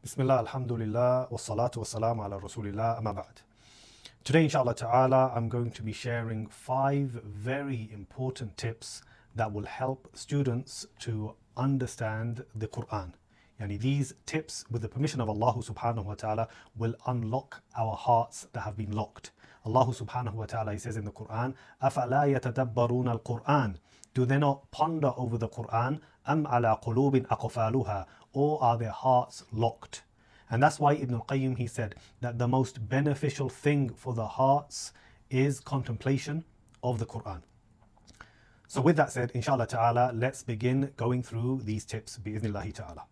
Bismillah, alhamdulillah, wassalatu wassalamu ala rasulillah, amma ba'd. Today, inshallah ta'ala, I'm going to be sharing 5 very important tips that will help students to understand the Qur'an. Yani these tips, with the permission of Allah subhanahu wa ta'ala, will unlock our hearts that have been locked. Allah subhanahu wa ta'ala, He says in the Qur'an, أَفَلَا يَتَدَبَّرُونَ الْقُرْآنَ. Do they not ponder over the Qur'an? أَمْ عَلَى قُلُوبٍ أَقْفَالُهَا. Or are their hearts locked? And that's why Ibn al-Qayyim, he said that the most beneficial thing for the hearts is contemplation of the Qur'an. So with that said, inshallah ta'ala, let's begin going through these tips, bi'idhnillahi ta'ala.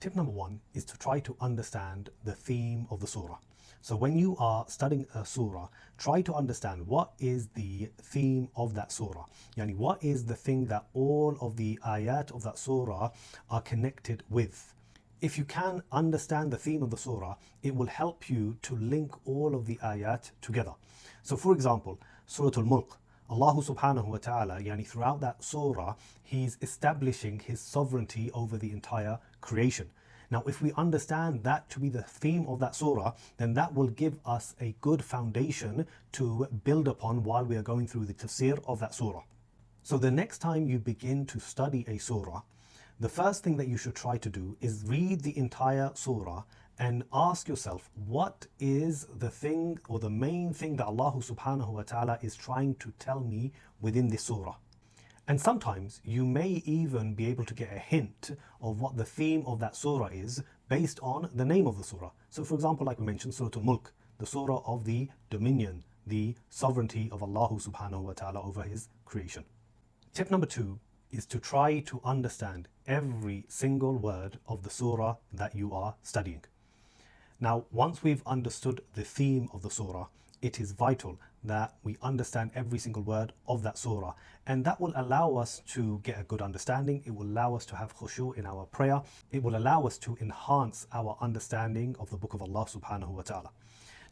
Tip number 1 is to try to understand the theme of the surah. So when you are studying a surah, try to understand what is the theme of that surah. Yani what is the thing that all of the ayat of that surah are connected with. If you can understand the theme of the surah, it will help you to link all of the ayat together. So for example, Surah Al-Mulk, Allah subhanahu wa ta'ala, yani throughout that surah, He's establishing His sovereignty over the entire creation. Now, if we understand that to be the theme of that surah, then that will give us a good foundation to build upon while we are going through the tafsir of that surah. So the next time you begin to study a surah, the first thing that you should try to do is read the entire surah and ask yourself, what is the thing or the main thing that Allah subhanahu wa ta'ala is trying to tell me within this surah? And sometimes you may even be able to get a hint of what the theme of that surah is based on the name of the surah. So for example, like we mentioned, Surah Al-Mulk, the surah of the dominion, the sovereignty of Allah subhanahu wa ta'ala over His creation. Tip number 2 is to try to understand every single word of the surah that you are studying. Now, once we've understood the theme of the surah, it is vital that we understand every single word of that surah, and that will allow us to get a good understanding. It will allow us to have khushu' in our prayer. It will allow us to enhance our understanding of the book of Allah subhanahu wa ta'ala.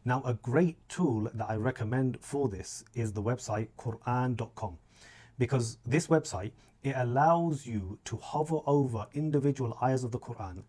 Now, a great tool that I recommend for this is the website Qur'an.com, because this website, it allows you to hover over individual ayahs of the Qur'an,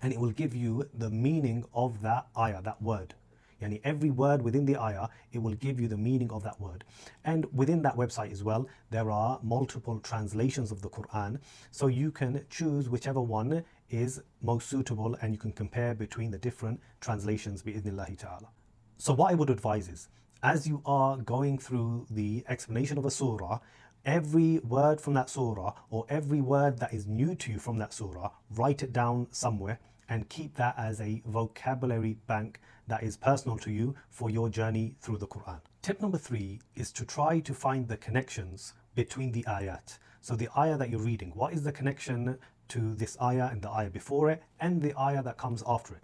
and it will give you the meaning of that ayah, that word. Yani every word within the ayah, it will give you the meaning of that word. And within that website as well, there are multiple translations of the Qur'an, so you can choose whichever one is most suitable, and you can compare between the different translations bi'idhnillahi ta'ala. So what I would advise is, as you are going through the explanation of a surah, every word from that surah, or every word that is new to you from that surah, write it down somewhere and keep that as a vocabulary bank that is personal to you for your journey through the Qur'an. Tip number 3 is to try to find the connections between the ayat. So the ayah that you're reading, what is the connection to this ayah and the ayah before it and the ayah that comes after it?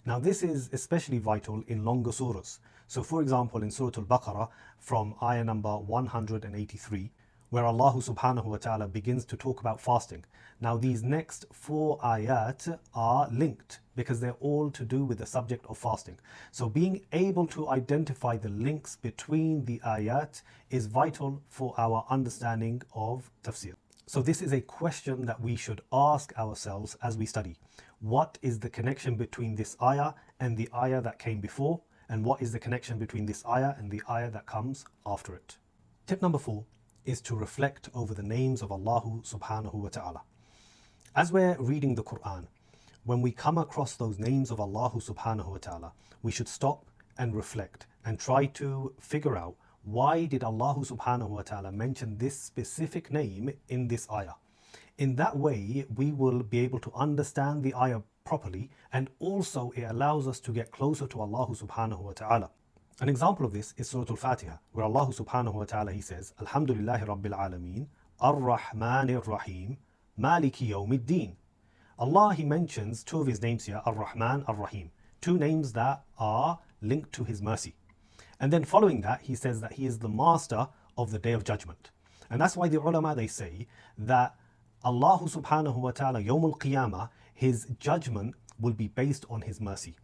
Now this is especially vital in longer surahs. So for example, in Surah Al-Baqarah, from ayah number 183, where Allah subhanahu wa ta'ala begins to talk about fasting. Now these next 4 ayat are linked because they're all to do with the subject of fasting. So being able to identify the links between the ayat is vital for our understanding of tafsir. So this is a question that we should ask ourselves as we study. What is the connection between this ayah and the ayah that came before? And what is the connection between this ayah and the ayah that comes after it? Tip number 4 is to reflect over the names of Allah subhanahu wa ta'ala. As we're reading the Qur'an, when we come across those names of Allah subhanahu wa ta'ala, we should stop and reflect and try to figure out, why did Allah subhanahu wa ta'ala mention this specific name in this ayah? In that way, we will be able to understand the ayah properly, and also it allows us to get closer to Allah subhanahu wa ta'ala. An example of this is Surah Al-Fatiha, where Allah subhanahu wa ta'ala, He says, Alhamdulillahi Rabbil Alameen, Ar-Rahmanir Rahim, Maliki Yawmiddin. Allah, He mentions 2 of His names here, Ar-Rahman, Ar-Rahim, 2 names that are linked to His mercy. And then following that, He says that He is the master of the Day of Judgment. And that's why the ulama, they say that Allah subhanahu wa ta'ala, Yawmul Qiyamah, His judgment will be based on His mercy.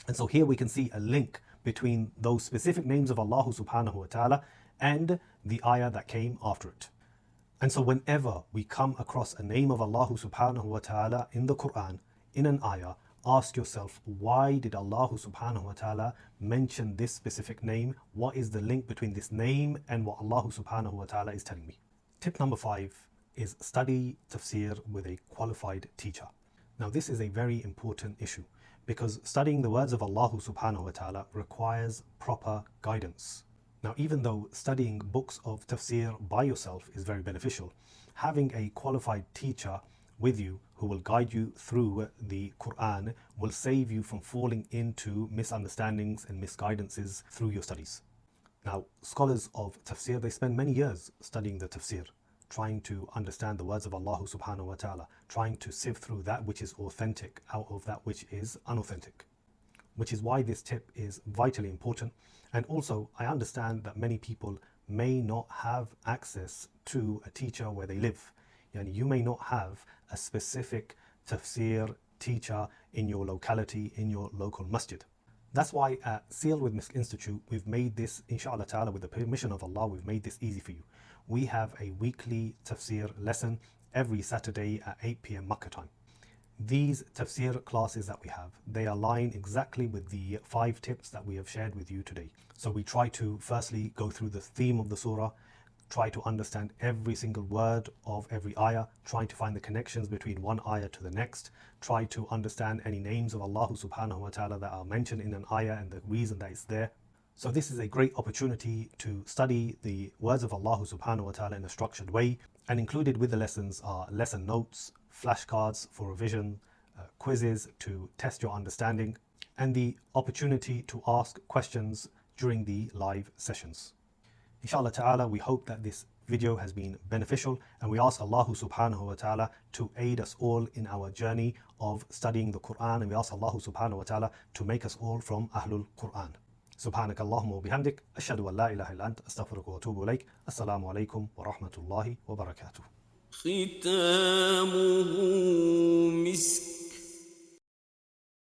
And so here we can see a link between those specific names of Allah subhanahu wa ta'ala and the ayah that came after it. And so whenever we come across a name of Allah subhanahu wa ta'ala in the Qur'an, in an ayah, Ask yourself, why did Allah subhanahu wa ta'ala mention this specific name? What is the link between this name and what Allah subhanahu wa ta'ala is telling me? Tip number 5 is study tafsir with a qualified teacher. Now this is a very important issue because studying the words of Allah subhanahu wa ta'ala requires proper guidance. Now even though studying books of tafsir by yourself is very beneficial, having a qualified teacher with you who will guide you through the Qur'an will save you from falling into misunderstandings and misguidances through your studies. Now scholars of tafsir, they spend many years studying the tafsir, trying to understand the words of Allah subhanahu wa ta'ala, trying to sift through that which is authentic out of that which is unauthentic. Which is why this tip is vitally important. And also I understand that many people may not have access to a teacher where they live. And you may not have a specific tafsir teacher in your locality, in your local masjid. That's why at Seal with Misk Institute, we've made this, inshallah ta'ala, with the permission of Allah, we've made this easy for you. We have a weekly tafsir lesson every Saturday at 8 p.m. Makkah time. These tafsir classes that we have, they align exactly with the 5 tips that we have shared with you today. So we try to firstly go through the theme of the surah, try to understand every single word of every ayah, trying to find the connections between one ayah to the next, try to understand any names of Allah subhanahu wa ta'ala that are mentioned in an ayah and the reason that it's there. So this is a great opportunity to study the words of Allah subhanahu wa ta'ala in a structured way, and included with the lessons are lesson notes, flashcards for revision, quizzes to test your understanding, and the opportunity to ask questions during the live sessions. Inshallah ta'ala, we hope that this video has been beneficial, and we ask Allah subhanahu wa ta'ala to aid us all in our journey of studying the Qur'an, and we ask Allah subhanahu wa ta'ala to make us all from Ahlul Qur'an. سبحانك اللهم وبحمدك أشهد أن لا إله إلا أنت أستغفرك وأتوب إليك السلام عليكم ورحمة الله وبركاته. ختامه مسك